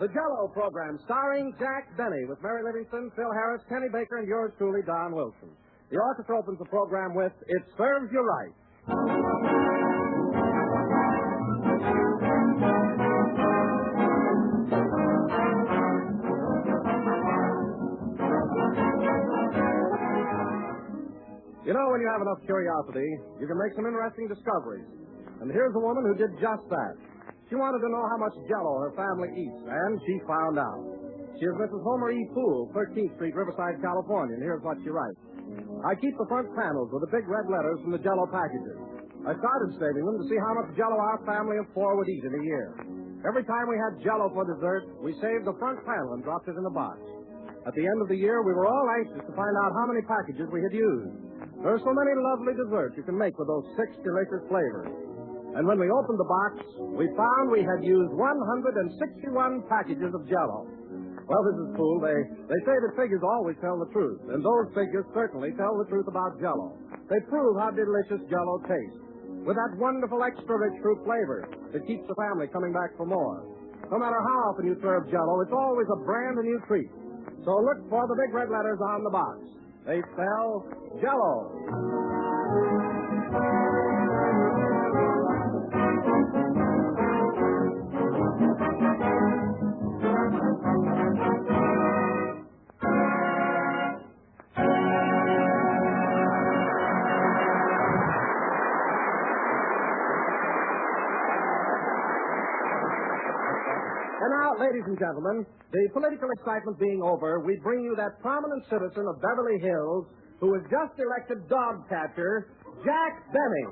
The Jell-O program, starring Jack Benny, with Mary Livingston, Phil Harris, Kenny Baker, and yours truly, Don Wilson. The orchestra opens the program with It Serves You Right. You know, when you have enough curiosity, you can make some interesting discoveries. And here's a woman who did just that. She wanted to know how much Jell-O her family eats, and she found out. She is Mrs. Homer E. Poole, 13th Street, Riverside, California, and here's what she writes. I keep the front panels with the big red letters from the Jell-O packages. I started saving them to see how much Jell-O our family of four would eat in a year. Every time we had Jell-O for dessert, we saved the front panel and dropped it in the box. At the end of the year, we were all anxious to find out how many packages we had used. There are so many lovely desserts you can make with those 6 delicious flavors. And when we opened the box, we found we had used 161 packages of Jell-O. Well, Mrs. Poole, they say that figures always tell the truth, and those figures certainly tell the truth about Jell-O. They prove how delicious Jell-O tastes, with that wonderful extra-rich fruit flavor that keeps the family coming back for more. No matter how often you serve Jell-O, it's always a brand new treat. So look for the big red letters on the box. They spell Jell-O. And now, ladies and gentlemen, the political excitement being over, we bring you that prominent citizen of Beverly Hills who was just elected dog catcher, Jack Benny.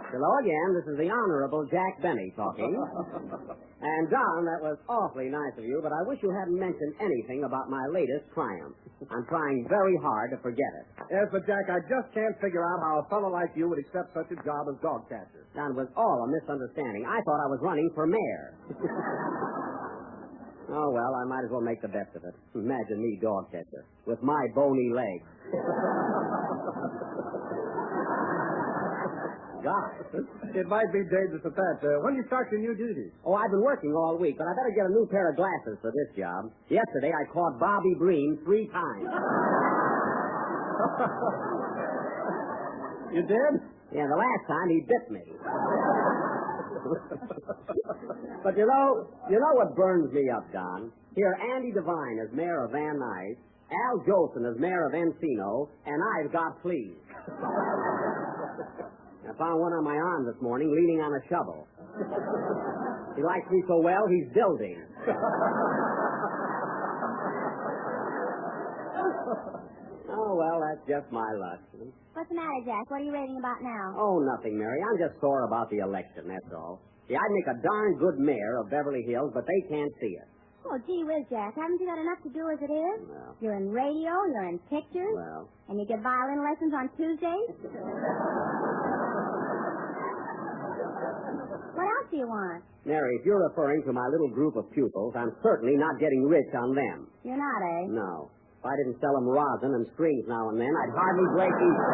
Hello again. This is the Honorable Jack Benny talking. And, Don, that was awfully nice of you, but I wish you hadn't mentioned anything about my latest triumph. I'm trying very hard to forget it. Yes, but, Jack, I just can't figure out how a fellow like you would accept such a job as dog catcher. That was all a misunderstanding. I thought I was running for mayor. Oh, well, I might as well make the best of it. Imagine me dog catcher with my bony legs. God, it might be dangerous at that. When do you start your new duties? Oh, I've been working all week, but I better get a new pair of glasses for this job. Yesterday, I caught Bobby Breen 3 times. You did? Yeah, the last time he bit me. But you know what burns me up, Don? Here, Andy Devine is mayor of Van Nuys, Al Jolson is mayor of Encino, and I've got fleas. I found one on my arm this morning leaning on a shovel. He likes me so well, he's building. Oh, well, that's just my luck. What's the matter, Jack? What are you raving about now? Oh, nothing, Mary. I'm just sore about the election, that's all. See, I'd make a darn good mayor of Beverly Hills, but they can't see it. Oh, gee whiz, Jack. Haven't you got enough to do as it is? Well. You're in radio, you're in pictures. Well. And you get violin lessons on Tuesdays. What else do you want? Mary, if you're referring to my little group of pupils, I'm certainly not getting rich on them. You're not, eh? No. If I didn't sell them rosin and strings now and then, I'd hardly break even.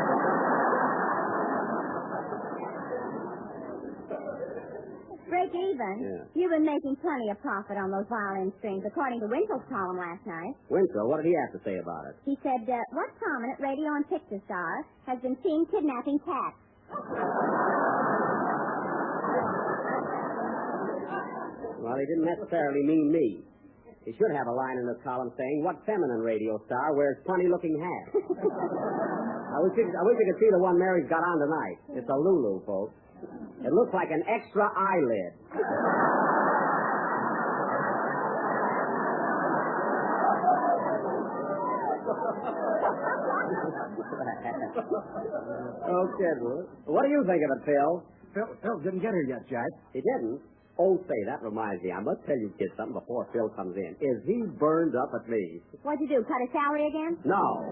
Break even? Yeah. You've been making plenty of profit on those violin strings, according to Winkle's column last night. Winkle, what did he have to say about it? He said, what prominent radio and picture star has been seen kidnapping cats? Well, he didn't necessarily mean me. He should have a line in his column saying, what feminine radio star wears funny-looking hats? I wish you could see the one Mary's got on tonight. It's a Lulu, folks. It looks like an extra eyelid. Okay, Bruce. What do you think of it, Phil? Phil didn't get here yet, Jack. He didn't? Oh, say, that reminds me. I must tell you kids something before Phil comes in. Is he burned up at me? What'd you do, cut his salary again? No.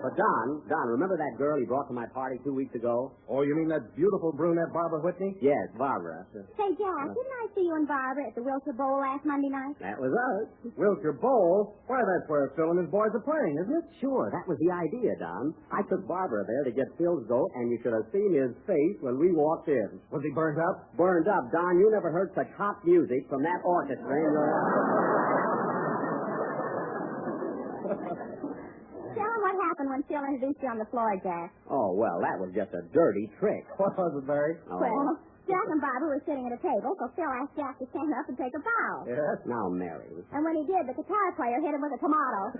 But Don, remember that girl he brought to my party 2 weeks ago? Oh, you mean that beautiful brunette Barbara Whitney? Yes, Barbara. Say, Jack, didn't I see you and Barbara at the Wilshire Bowl last Monday night? That was us. Wilshire Bowl? Why, that's where Phil and his boys are playing, isn't it? Sure, that was the idea, Don. I took Barbara there to get Phil's goat, and you should have seen his face when we walked in. Was he burned up? Burned up, Don. You never heard such hot music from that orchestra in your life. Tell him what happened when Phil introduced you on the floor, Jack. Oh, well, that was just a dirty trick. What was it, Barry? Oh. Well, Jack and Barbara were sitting at a table, so Phil asked Jack to stand up and take a bow. Yes? Now, Mary. And when he did, the guitar player hit him with a tomato.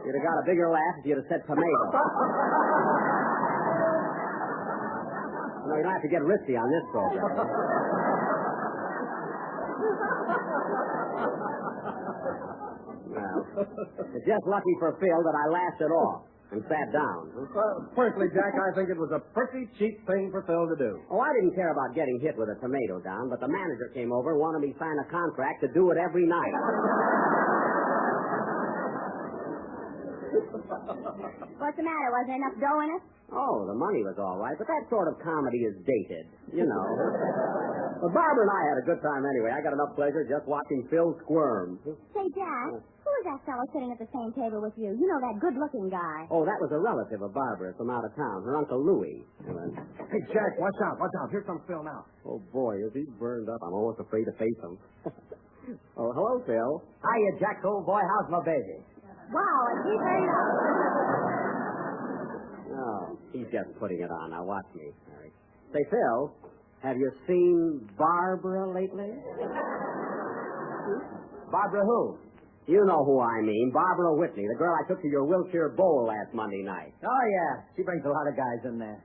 You'd have got a bigger laugh if you'd have said tomato. No, you don't have to get risky on this program. Well, it's just lucky for Phil that I laughed it off and sat down. Well, personally, Jack, I think it was a pretty cheap thing for Phil to do. Oh, I didn't care about getting hit with a tomato, Don, but the manager came over and wanted me to sign a contract to do it every night. What's the matter? Wasn't there enough dough in it? Oh, the money was all right, but that sort of comedy is dated, you know. But Barbara and I had a good time anyway. I got enough pleasure just watching Phil squirm. Say, Jack, who was that fellow sitting at the same table with you? You know, that good-looking guy. Oh, that was a relative of Barbara's from out of town, her Uncle Louis. Hey, Jack, watch out. Here comes Phil now. Oh, boy, is he burned up. I'm almost afraid to face him. Oh, hello, Phil. Hiya, Jack, old boy. How's my baby? Wow, is he burned up? Oh, he's just putting it on. Now, watch me, Harry. Say, Phil, have you seen Barbara lately? Barbara who? You know who I mean. Barbara Whitney, the girl I took to your Wilshire Bowl last Monday night. Oh, yeah. She brings a lot of guys in there.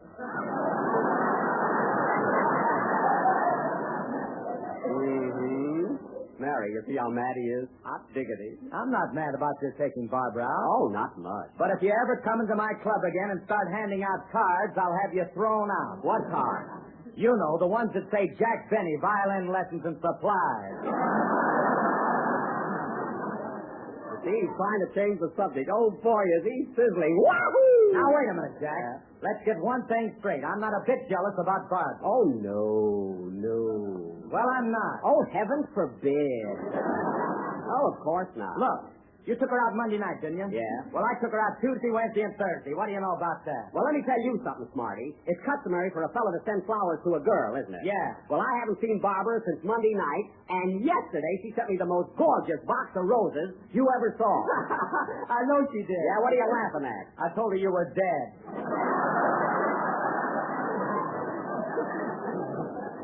Mm-hmm. Mary, you see how mad he is? Hot diggity. I'm not mad about your taking Barbara out. Oh, not much. But if you ever come into my club again and start handing out cards, I'll have you thrown out. What card? You know, the ones that say Jack Benny, violin lessons and supplies. See, he's trying to change the subject. Oh, boy, is he sizzling. Wahoo! Now, wait a minute, Jack. Let's get one thing straight. I'm not a bit jealous about Barbara. Oh, no. Well, I'm not. Oh, heaven forbid. Oh, of course not. Look, you took her out Monday night, didn't you? Yeah. Well, I took her out Tuesday, Wednesday, and Thursday. What do you know about that? Well, let me tell you something, Smarty. It's customary for a fellow to send flowers to a girl, isn't it? Yeah. Well, I haven't seen Barbara since Monday night, and yesterday she sent me the most gorgeous box of roses you ever saw. I know she did. Yeah, what are you laughing at? I told her you were dead.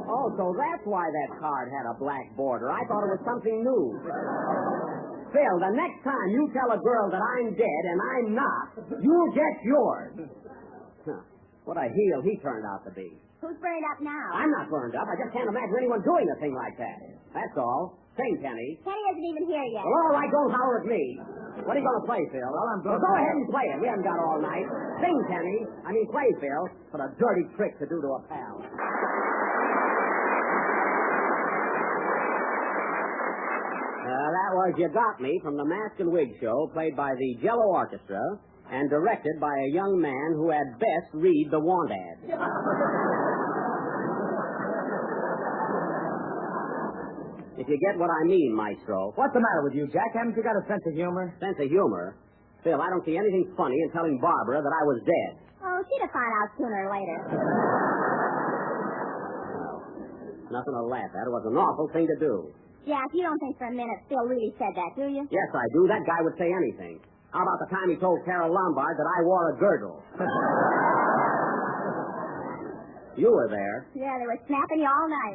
Oh, so that's why that card had a black border. I thought it was something new. Phil, the next time you tell a girl that I'm dead and I'm not, you'll get yours. Huh. What a heel he turned out to be. Who's burned up now? I'm not burned up. I just can't imagine anyone doing a thing like that. That's all. Same, Penny. Penny isn't even here yet. Well, all right, don't holler at me. What are you going to play, Phil? Well, I'm going go ahead and play it. We haven't got all night. Sing, Penny. I mean, play, Phil. What a dirty trick to do to a pal. That was You Got Me from the Mask and Wig Show, played by the Jello Orchestra and directed by a young man who had best read the want ad. If you get what I mean, Maestro. What's the matter with you, Jack? Haven't you got a sense of humor? Sense of humor? Phil, I don't see anything funny in telling Barbara that I was dead. Oh, she'd have found out sooner or later. Nothing to laugh at. It was an awful thing to do. Jack, you don't think for a minute Phil really said that, do you? Yes, I do. That guy would say anything. How about the time he told Carol Lombard that I wore a girdle? You were there. Yeah, they were snapping you all night.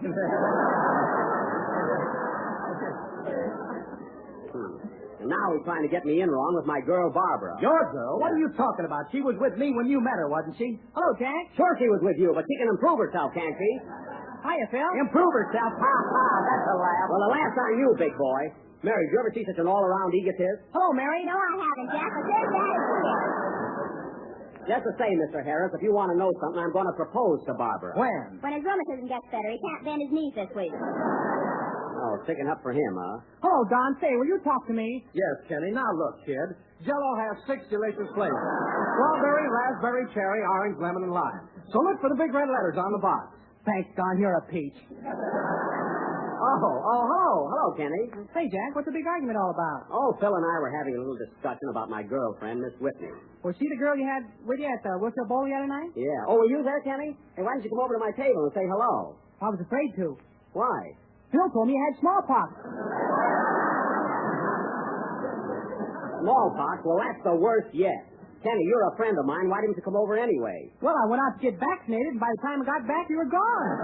And now he's trying to get me in wrong with my girl, Barbara. Your girl? What are you talking about? She was with me when you met her, wasn't she? Hello, Jack. Sure she was with you, but she can improve herself, can't she? Hiya, Phil. Improve herself? Ha, ha, that's a laugh. Well, the last time you, big boy. Mary, did you ever see such an all-around egotist? Hello, Mary. No, I haven't, Jack, but there's that here. Just the same, Mr. Harris, if you want to know something, I'm going to propose to Barbara. When? When his rheumatism gets better, he can't bend his knees this week. Oh, Oh, sticking up for him, huh? Hello, Don. Say, will you talk to me? Yes, Kenny. Now look, kid. Jell-O has 6 delicious flavors. Strawberry, raspberry, cherry, orange, lemon, and lime. So look for the big red letters on the box. Thanks, Don. You're a peach. Hello, Kenny. Say, Jack, what's the big argument all about? Oh, Phil and I were having a little discussion about my girlfriend, Miss Whitney. Was she the girl you had with you at the Wilshire Bowl the other night? Yeah. Oh, were you there, Kenny? Hey, why don't you come over to my table and say hello? I was afraid to. Why? Phil told me you had smallpox. Smallpox? Well, that's the worst yet. Kenny, you're a friend of mine. Why didn't you come over anyway? Well, I went out to get vaccinated, and by the time I got back, you were gone.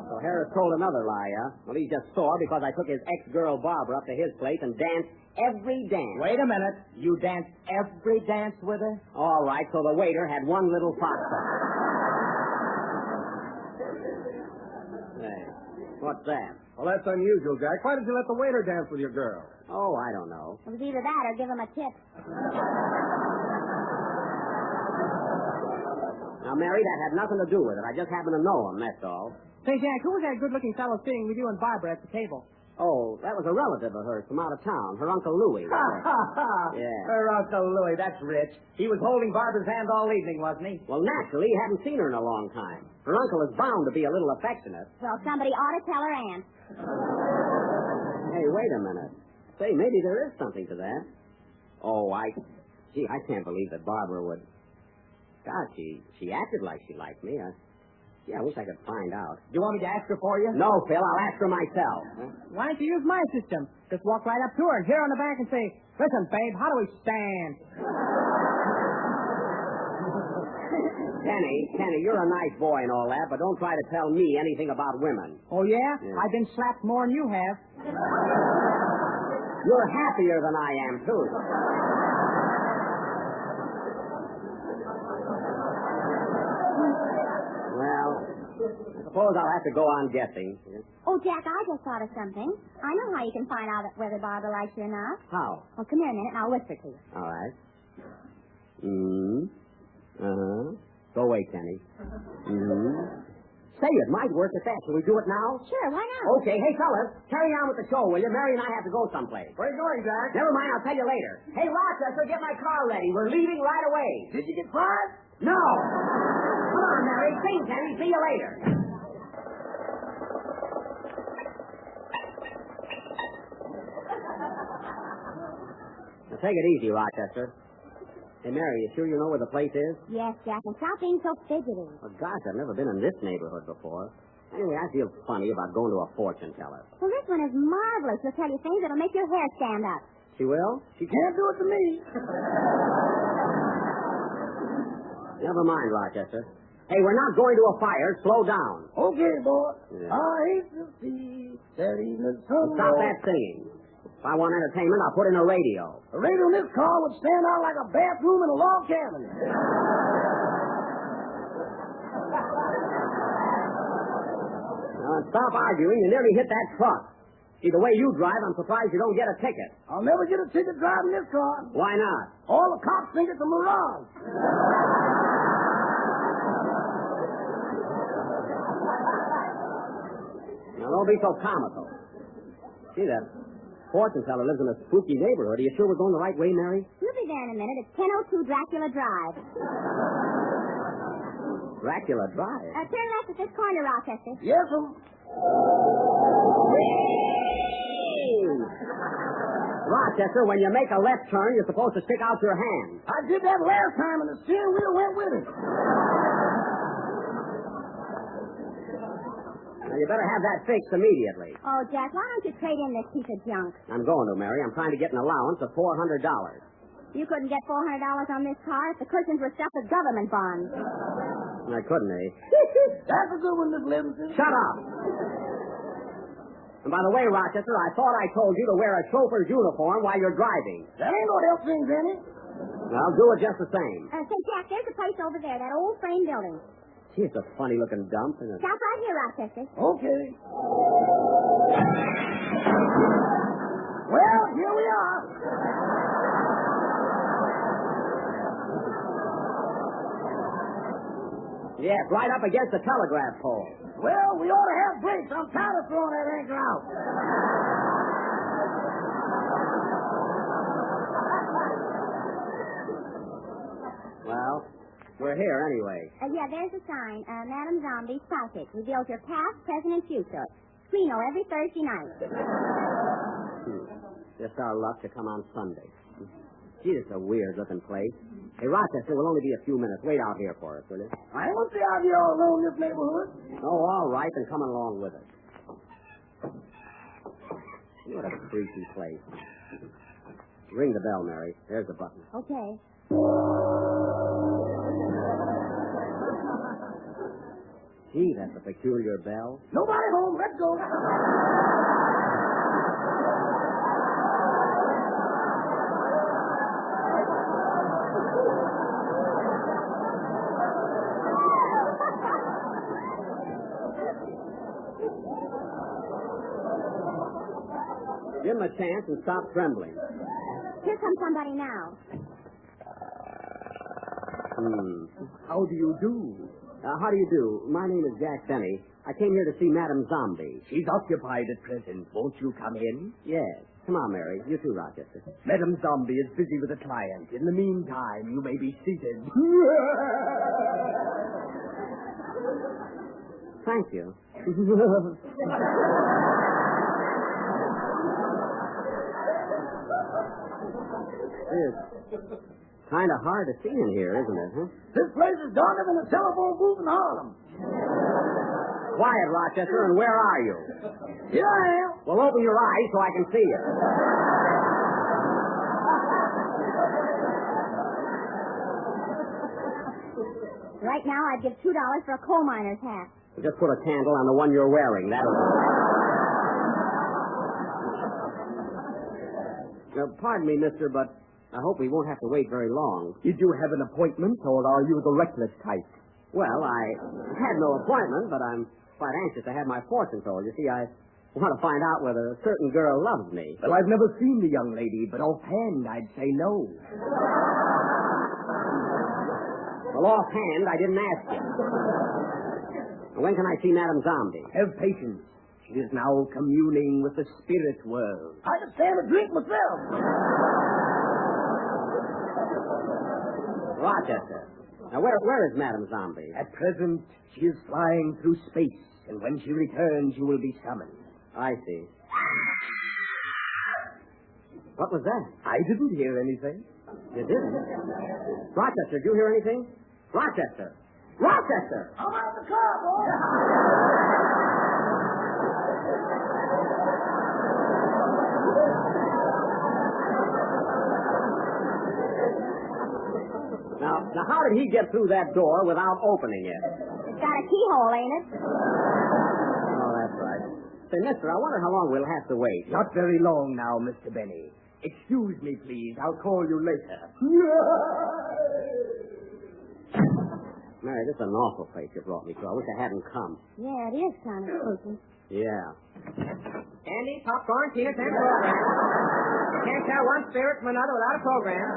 So Harris told another lie, huh? Well, he's just sore because I took his ex-girl Barbara up to his place and danced every dance. Wait a minute. You danced every dance with her? All right, so the waiter had one little foxtrot. Hey, what's that? Well, that's unusual, Jack. Why did you let the waiter dance with your girl? Oh, I don't know. It was either that or give him a tip. Now, Mary, that had nothing to do with it. I just happened to know him, that's all. Say, Jack, who was that good-looking fellow sitting with you and Barbara at the table? Oh, that was a relative of hers from out of town, her Uncle Louie. Yeah. Her Uncle Louie, that's rich. He was holding Barbara's hand all evening, wasn't he? Well, naturally, he hadn't seen her in a long time. Her uncle is bound to be a little affectionate. Well, somebody ought to tell her aunt. Hey, wait a minute. Say, maybe there is something to that. Oh, I can't believe that Barbara would... God, she acted like she liked me. I wish I could find out. Do you want me to ask her for you? No, Phil, I'll ask her myself. Why don't you use my system? Just walk right up to her and hit her on the back and say, listen, babe, how do we stand? Kenny, you're a nice boy and all that, but don't try to tell me anything about women. Oh, yeah? I've been slapped more than you have. You're happier than I am, too. Well, I suppose I'll have to go on guessing. Oh, Jack, I just thought of something. I know how you can find out whether Barbara likes you or not. How? Well, come here a minute and I'll whisper to you. All right. Go away, Kenny. Say, it might work at that. Shall we do it now? Sure, why not? Okay. Hey, fellas, carry on with the show, will you? Mary and I have to go someplace. Where are you going, Jack? Never mind, I'll tell you later. Hey, Rochester, get my car ready. We're leaving right away. Did you get fired? No. Come on, Mary. Sing, Kenny. See you later. Now, take it easy, Rochester. Hey, Mary, you sure you know where the place is? Yes, Jack, and stop being so fidgety. Well, gosh, I've never been in this neighborhood before. Anyway, I feel funny about going to a fortune teller. Well, this one is marvelous. She'll tell you things that'll make your hair stand up. She will? She can't do it to me. Never mind, Rochester. Hey, we're not going to a fire. Slow down. Okay, boy. Yeah. I hate to see that evening sun. Stop that singing. If I want entertainment, I'll put in a radio. A radio in this car would stand out like a bathroom in a log cabin. Now, stop arguing. You nearly hit that truck. See, the way you drive, I'm surprised you don't get a ticket. I'll never get a ticket driving this car. Why not? All the cops think it's a mirage. Now, don't be so comical. See, that fortune teller lives in a spooky neighborhood. Are you sure we're going the right way, Mary? You'll be there in a minute. It's 1002 Dracula Drive. Dracula Drive? Turn left at this corner, Rochester. Yes, sir. Rochester, when you make a left turn, you're supposed to stick out your hand. I did that last time, and the steering wheel went with it. Now, you better have that fixed immediately. Oh, Jack, why don't you trade in this piece of junk? I'm going to, Mary. I'm trying to get an allowance of $400. You couldn't get $400 on this car if the cushions were stuffed with government bonds. I couldn't, eh? That's a good one, Miss Livingston. Shut up! And by the way, Rochester, I thought I told you to wear a chauffeur's uniform while you're driving. That ain't gonna help things any. I'll do it just the same. Say, Jack, there's a place over there, that old frame building. Gee, it's a funny-looking dump, isn't it? Stop right here, Rochester. Okay. Well, here we are. Yes, right up against the telegraph pole. Well, we ought to have brakes. I'm tired of throwing that anchor out. Well, we're here anyway. Yeah, there's a sign. Madam Zombie's Psychic. Reveals your past, present, and future. Screen every Thursday night. Just our luck to come on Sunday. Gee, it's a weird-looking place. Hey, Rochester, we'll only be a few minutes. Wait out here for us, will you? I ain't gonna stay out here all alone in this neighborhood. Oh, all right, then come along with us. What a freaky place. Ring the bell, Mary. There's the button. Okay. Gee, that's a peculiar bell. Nobody home. Let's go. Give him a chance and stop trembling. Here comes somebody now. How do you do? How do you do? My name is Jack Benny. I came here to see Madam Zombie. She's occupied at present. Won't you come in? Yes. Come on, Mary. You too, Rochester. Madam Zombie is busy with a client. In the meantime, you may be seated. Thank you. It's kind of hard to see in here, isn't it, huh? This place is darker than a telephone booth in Harlem. Quiet, Rochester, and where are you? Here I am. Well, open your eyes so I can see you. Right now, I'd give $2 for a coal miner's hat. Just put a candle on the one you're wearing. That'll do. Now, pardon me, mister, but I hope we won't have to wait very long. Did you have an appointment, or are you the reckless type? Well, I had no appointment, but I'm quite anxious to have my fortune told. You see, I want to find out whether a certain girl loves me. Well, I've never seen the young lady, but offhand, I'd say no. Well, offhand, I didn't ask you. When can I see Madam Zombie? Have patience. She is now communing with the spirit world. I can stand a drink myself. Rochester. Now, where is Madam Zombie? At present, she is flying through space, and when she returns, you will be summoned. I see. What was that? I didn't hear anything. You didn't? Rochester, did you hear anything? Rochester! Rochester! I'm out of the car, boy. Now, how did he get through that door without opening it? It's got a keyhole, ain't it? Oh, that's right. Say, mister, I wonder how long we'll have to wait. Not very long now, Mr. Benny. Excuse me, please. I'll call you later. Mary, this is an awful place you brought me to. I wish I hadn't come. Yeah, it is kind of spooky. Yeah. Candy, popcorn, peanuts, and program. You can't tell one spirit from another without a program.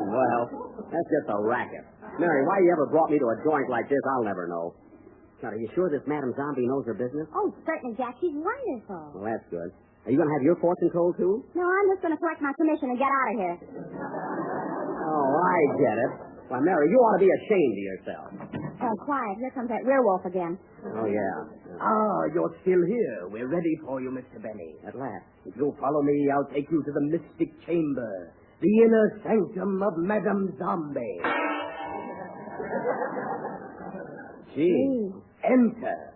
Well, that's just a racket. Mary, why you ever brought me to a joint like this, I'll never know. Now, are you sure this Madam Zombie knows her business? Oh, certainly, Jack. She's wonderful. Well, that's good. Are you going to have your fortune told, too? No, I'm just going to collect my commission and get out of here. Oh, I get it. Why, Mary, you ought to be ashamed of yourself. Oh, quiet. Here comes that werewolf again. Oh, yeah. Ah, you're still here. We're ready for you, Mr. Benny. At last. If you'll follow me, I'll take you to the mystic chamber, the inner sanctum of Madame Zombie. Gee. Enter.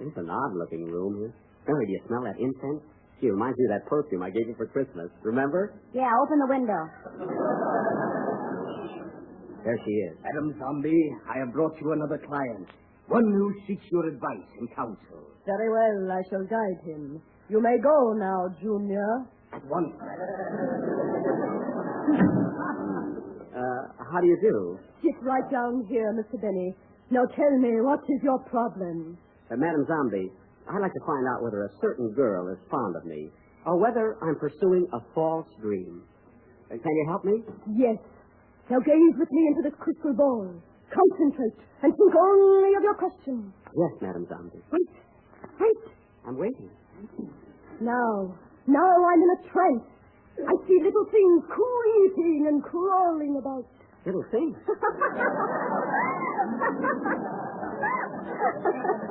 It's an odd-looking room here. Mary, do you smell that incense? Gee, it reminds me of that perfume I gave you for Christmas. Remember? Yeah, open the window. There she is. Madame Zombie, I have brought you another client. One who seeks your advice and counsel. Very well, I shall guide him. You may go now, Junior. At once. How do you do? Sit right down here, Mr. Benny. Now tell me, what is your problem? Madam Zombie, I'd like to find out whether a certain girl is fond of me. or whether I'm pursuing a false dream. Can you help me? Yes. Now gaze with me into this crystal ball. Concentrate and think only of your question. Yes, Madam Zombie. Wait. I'm waiting. Now I'm in a trance. I see little things creeping and crawling about. Little thing.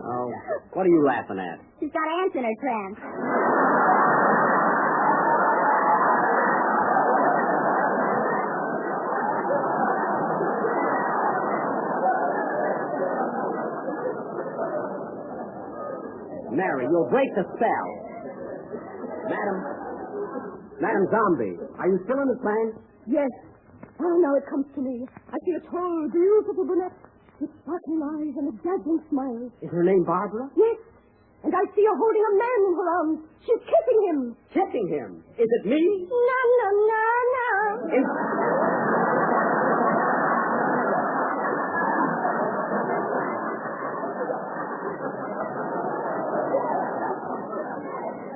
Oh, what are you laughing at? She's got ants in her trance. Mary, you'll break the spell. Madam Zombie, are you still in the trance? Yes. Oh, now it comes to me. I see a tall, beautiful brunette with sparkling eyes and a dazzling smile. Is her name Barbara? Yes. And I see her holding a man in her arms. She's kissing him. Kissing him? Is it me? No.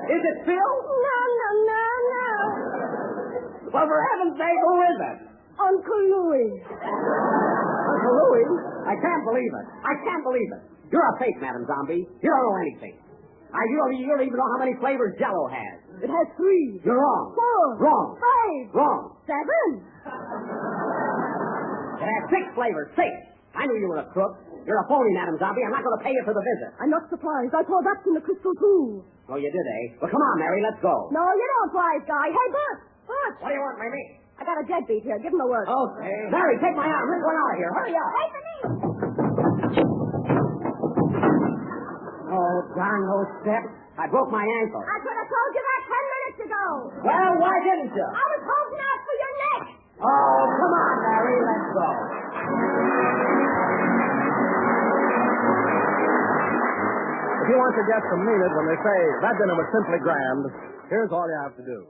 Is it Phil? No. Well, for heaven's sake, who is it? Uncle Louis. Uncle Louis? I can't believe it. You're a fake, Madam Zombie. You don't know anything. You don't even know how many flavors Jell-O has. It has 3. You're wrong. 4. Wrong. 5. Wrong. 7. It has 6 flavors. 6. I knew you were a crook. You're a phony, Madam Zombie. I'm not going to pay you for the visit. I'm not surprised. I saw that in the crystal, too. Oh, you did, eh? Well, come on, Mary. Let's go. No, you don't, wise guy. Hey, Butch. What do you want, Mary? I got a deadbeat here. Give him a word. Okay. Mary, take my arm. We're going out of here. Hurry up. Wait for me. Oh, darn those steps. I broke my ankle. I could have told you that 10 minutes ago. Well, why didn't you? I was holding out for your neck. Oh, come on, Mary. Let's go. If you want your guests to mean it when they say that dinner was simply grand, here's all you have to do.